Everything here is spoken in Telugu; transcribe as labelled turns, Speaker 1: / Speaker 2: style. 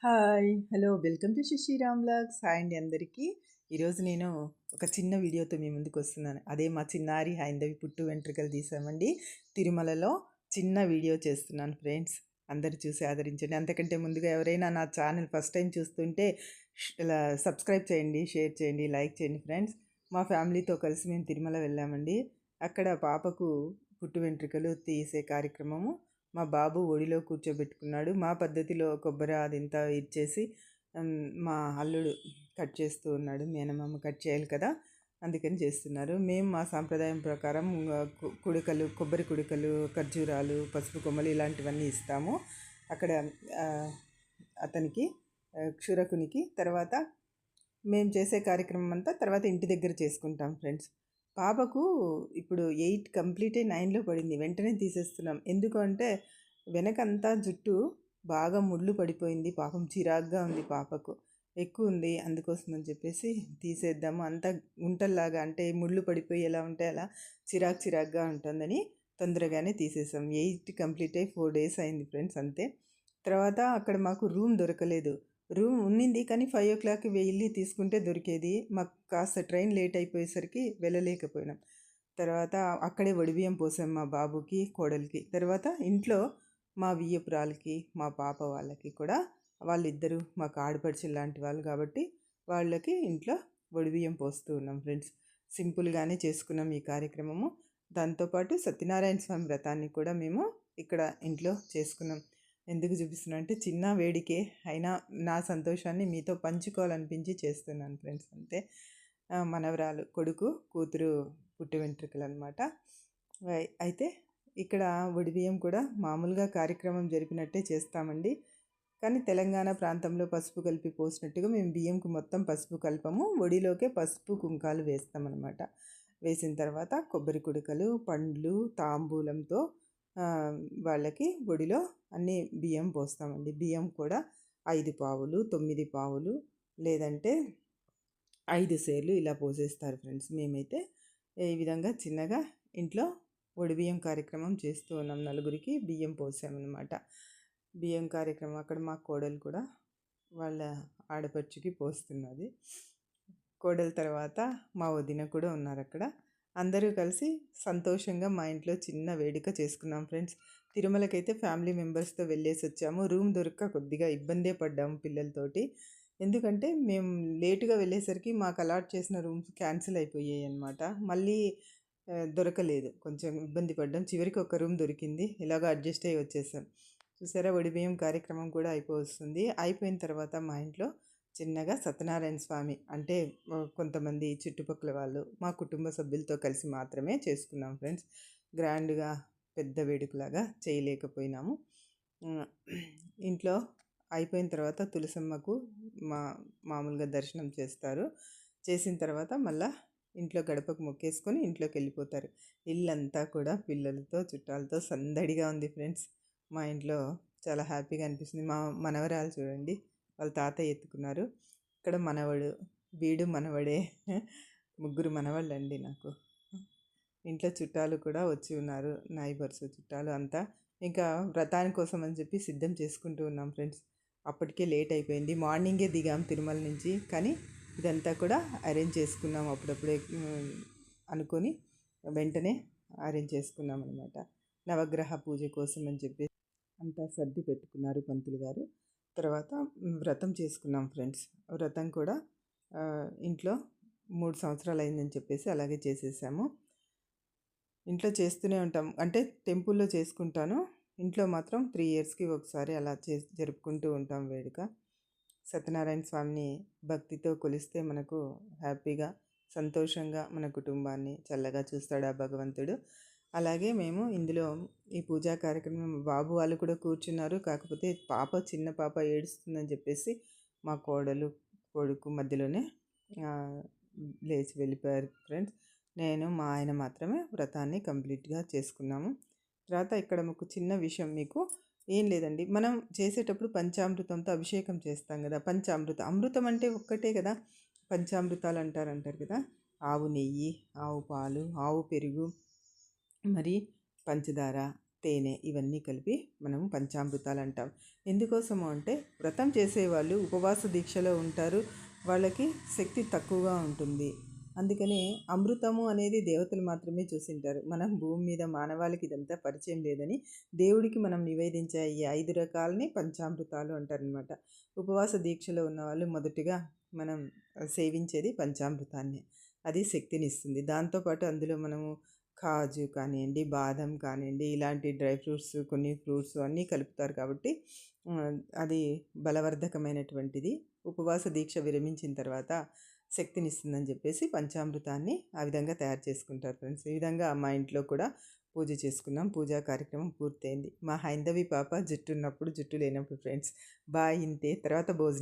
Speaker 1: Hi! Hello! Welcome to Shishiram vlogs. Hi అండి అందరికీ. ఈరోజు నేను ఒక చిన్న వీడియోతో మీ ముందుకొస్తున్నాను. అదే మా చిన్నారి హైందవి పుట్టు వెంట్రుకలు తీసామండి. తిరుమలలో చిన్న వీడియో చేస్తున్నాను ఫ్రెండ్స్. అందరూ చూసి ఆదరించండి. అంతకంటే ముందుగా ఎవరైనా నా ఛానల్ ఫస్ట్ టైం చూస్తుంటే ఇలా సబ్స్క్రైబ్ చేయండి, షేర్ చేయండి, లైక్ చేయండి ఫ్రెండ్స్. మా ఫ్యామిలీతో కలిసి మేము తిరుమల వెళ్ళామండి. అక్కడ పాపకు పుట్టు వెంట్రుకలు తీసే కార్యక్రమము మా బాబు ఒడిలో కూర్చోబెట్టుకున్నాడు. మా పద్ధతిలో కొబ్బరి అదింతా ఇచ్చేసి మా అల్లుడు కట్ చేస్తూ ఉన్నాడు. మేనమామ కట్ చేయాలి కదా, అందుకని చేస్తున్నారు. మేము మా సాంప్రదాయం ప్రకారం కుడకలు, కొబ్బరి కుడకలు, ఖర్జూరాలు, పసుపు కొమ్మలు ఇలాంటివన్నీ ఇస్తాము అక్కడ అతనికి, క్షురకునికి. తర్వాత మేము చేసే కార్యక్రమం అంతా తర్వాత ఇంటి దగ్గర చేసుకుంటాం ఫ్రెండ్స్. పాపకు ఇప్పుడు 8 కంప్లీట్ అయ్యి 9లో పడింది. వెంటనే తీసేస్తున్నాం. ఎందుకు అంటే వెనకంతా జుట్టు బాగా ముళ్ళు పడిపోయింది. పాపం చిరాగ్గా ఉంది, పాపకు ఎక్కువ ఉంది. అందుకోసం అని చెప్పేసి తీసేద్దాము. అంతా గుంటల్లాగా అంటే ముళ్ళు పడిపోయి ఎలా ఉంటే అలా చిరాగ్గా ఉంటుందని తొందరగానే తీసేసాం. 8 కంప్లీట్ అయ్యి 4 డేస్ అయింది ఫ్రెండ్స్, అంతే. తర్వాత అక్కడ మాకు రూమ్ దొరకలేదు. రూమ్ ఉన్నింది కానీ 5 o'clock వెళ్ళి తీసుకుంటే దొరికేది. మాకు కాస్త ట్రైన్ లేట్ అయిపోయేసరికి వెళ్ళలేకపోయినాం. తర్వాత అక్కడే వడిబియ్యం పోసాం మా బాబుకి, కోడలికి. తర్వాత ఇంట్లో మా వియ్యపురాలకి, మా పాప వాళ్ళకి కూడా, వాళ్ళిద్దరూ మాకు ఆడపడుచులు లాంటి వాళ్ళు కాబట్టి వాళ్ళకి ఇంట్లో వడిబియ్యం పోస్తూ ఉన్నాం ఫ్రెండ్స్. సింపుల్గానే చేసుకున్నాం ఈ కార్యక్రమము. దాంతోపాటు సత్యనారాయణ స్వామి వ్రతాన్ని కూడా మేము ఇక్కడ ఇంట్లో చేసుకున్నాం. ఎందుకు చూపిస్తున్నాను అంటే చిన్న వేడికే అయినా నా సంతోషాన్ని మీతో పంచుకోవాలనిపించి చేస్తున్నాను ఫ్రెండ్స్, అంతే. మనవరాలు, కొడుకు, కూతురు పుట్టు వెంట్రుకలు అనమాట. అయితే ఇక్కడ వడిబియ్యం కూడా మామూలుగా కార్యక్రమం జరిపినట్టే చేస్తామండి. కానీ తెలంగాణ ప్రాంతంలో పసుపు కలిపి పోసినట్టుగా మేము బియ్యంకు మొత్తం పసుపు కలపము. వడిలోకే పసుపు కుంకాలు వేస్తామన్నమాట. వేసిన తర్వాత కొబ్బరి కుడకలు, పండ్లు, తాంబూలంతో వాళ్ళకి ఒడిలో అన్నీ బియ్యం పోస్తామండి. బియ్యం కూడా 5 పావులు, 9 పావులు, లేదంటే 5 సేర్లు ఇలా పోసేస్తారు ఫ్రెండ్స్. మేమైతే ఈ విధంగా చిన్నగా ఇంట్లో బియ్యం కార్యక్రమం చేస్తూ ఉన్నాం. నలుగురికి బియ్యం పోసామన్నమాట. బియ్యం కార్యక్రమం అక్కడ మా కోడలు కూడా వాళ్ళ ఆడపడుచుకి పోస్తున్నది. కోడలు తర్వాత మా వదిన కూడా ఉన్నారు అక్కడ. అందరూ కలిసి సంతోషంగా మా ఇంట్లో చిన్న వేడుక చేసుకున్నాం ఫ్రెండ్స్. తిరుమలకైతే ఫ్యామిలీ మెంబర్స్తో వెళ్ళేసి వచ్చాము. రూమ్ దొరక్క కొద్దిగా ఇబ్బందే పడ్డాము పిల్లలతోటి. ఎందుకంటే మేము లేటుగా వెళ్ళేసరికి మాకు అలాట్ చేసిన రూమ్స్ క్యాన్సిల్ అయిపోయాయి అన్నమాట. మళ్ళీ దొరకలేదు, కొంచెం ఇబ్బంది పడ్డాం. చివరికి ఒక రూమ్ దొరికింది, ఇలాగ అడ్జస్ట్ అయ్యి వచ్చేసాం. చూసారా, వడిబియ్యం కార్యక్రమం కూడా అయిపోతుంది. అయిపోయిన తర్వాత మా ఇంట్లో చిన్నగా సత్యనారాయణ స్వామి అంటే కొంతమంది చుట్టుపక్కల వాళ్ళు, మా కుటుంబ సభ్యులతో కలిసి మాత్రమే చేసుకున్నాం ఫ్రెండ్స్. గ్రాండ్గా పెద్ద వేడుకలాగా చేయలేకపోయినాము. ఇంట్లో అయిపోయిన తర్వాత తులసమ్మకు మామూలుగా దర్శనం చేస్తారు. చేసిన తర్వాత మళ్ళీ ఇంట్లో గడపకు మొక్కేసుకొని ఇంట్లోకి వెళ్ళిపోతారు. ఇల్లంతా కూడా పిల్లలతో, చుట్టాలతో సందడిగా ఉంది ఫ్రెండ్స్. మా ఇంట్లో చాలా హ్యాపీగా అనిపిస్తుంది. మా మనవరాలు చూడండి, వాళ్ళ తాతయ్య ఎత్తుకున్నారు. ఇక్కడ మనవడు, వీడు మనవడే. 3 మనవాళ్ళు అండి నాకు. ఇంట్లో చుట్టాలు కూడా వచ్చి ఉన్నారు, నైబర్స్ చుట్టాలు అంతా. ఇంకా వ్రతాని కోసం అని చెప్పి సిద్ధం చేసుకుంటూ ఉన్నాం ఫ్రెండ్స్. అప్పటికే లేట్ అయిపోయింది. మార్నింగే దిగాం తిరుమల నుంచి, కానీ ఇదంతా కూడా అరేంజ్ చేసుకున్నాం అప్పుడప్పుడే అనుకొని వెంటనే అరేంజ్ చేసుకున్నాం అనమాట. నవగ్రహ పూజ కోసం అని చెప్పి అంతా సర్ది పెట్టుకున్నారు పంతులు గారు. తర్వాత వ్రతం చేసుకున్నాం ఫ్రెండ్స్. వ్రతం కూడా ఇంట్లో 3 సంవత్సరాలు అయిందని చెప్పేసి అలాగే చేసేసాము. ఇంట్లో చేస్తూనే ఉంటాం, అంటే టెంపుల్లో చేసుకుంటాను, ఇంట్లో మాత్రం 3 ఇయర్స్కి ఒకసారి అలా జరుపుకుంటూ ఉంటాం వేడుక. సత్యనారాయణ స్వామిని భక్తితో కొలిస్తే మనకు హ్యాపీగా, సంతోషంగా మన కుటుంబాన్ని చల్లగా చూస్తాడు ఆ భగవంతుడు. అలాగే మేము ఇందులో ఈ పూజా కార్యక్రమం బాబు వాళ్ళు కూడా కూర్చున్నారు. కాకపోతే పాప, చిన్న పాప ఏడుస్తుందని చెప్పేసి మా కోడలు, కొడుకు మధ్యలోనే లేచి వెళ్ళిపోయారు ఫ్రెండ్స్. నేను, మా ఆయన మాత్రమే వ్రతాన్ని కంప్లీట్గా చేసుకున్నాము. తర్వాత ఇక్కడ ఒక చిన్న విషయం మీకు, ఏం లేదండి, మనం చేసేటప్పుడు పంచామృతంతో అభిషేకం చేస్తాం కదా. అమృతం అంటే ఒక్కటే కదా, పంచామృతాలు అంటారు కదా. ఆవు నెయ్యి, ఆవు పాలు, ఆవు పెరుగు, మరి పంచదార, తేనె ఇవన్నీ కలిపి మనం పంచామృతాలు అంటాం. ఎందుకోసము అంటే వ్రతం చేసేవాళ్ళు ఉపవాస దీక్షలో ఉంటారు, వాళ్ళకి శక్తి తక్కువగా ఉంటుంది. అందుకని అమృతము అనేది దేవతలు మాత్రమే చూసింటారు. మనం భూమి మీద మానవాళికి ఇదంతా పరిచయం లేదని దేవుడికి మనం నివేదించే ఈ 5 రకాలని పంచామృతాలు అంటారనమాట. ఉపవాస దీక్షలో ఉన్నవాళ్ళు మొదటిగా మనం సేవించేది పంచామృతాన్ని. అది శక్తినిస్తుంది. దాంతోపాటు అందులో మనము కాజు కానియండి, బాదం కానియండి, ఇలాంటి డ్రై ఫ్రూట్స్, కొన్ని ఫ్రూట్స్ అన్నీ కలుపుతారు కాబట్టి అది బలవర్ధకమైనటువంటిది. ఉపవాస దీక్ష విరమించిన తర్వాత శక్తినిస్తుందని చెప్పేసి పంచామృతాన్ని ఆ విధంగా తయారు చేసుకుంటారు ఫ్రెండ్స్. ఈ విధంగా మా ఇంట్లో కూడా పూజ చేసుకున్నాం. పూజా కార్యక్రమం పూర్తయింది. మా హైందవి పాప జుట్టు ఉన్నప్పుడు, జుట్టు లేనప్పుడు ఫ్రెండ్స్. బాయ్. ఇంతే. తర్వాత భోజనం.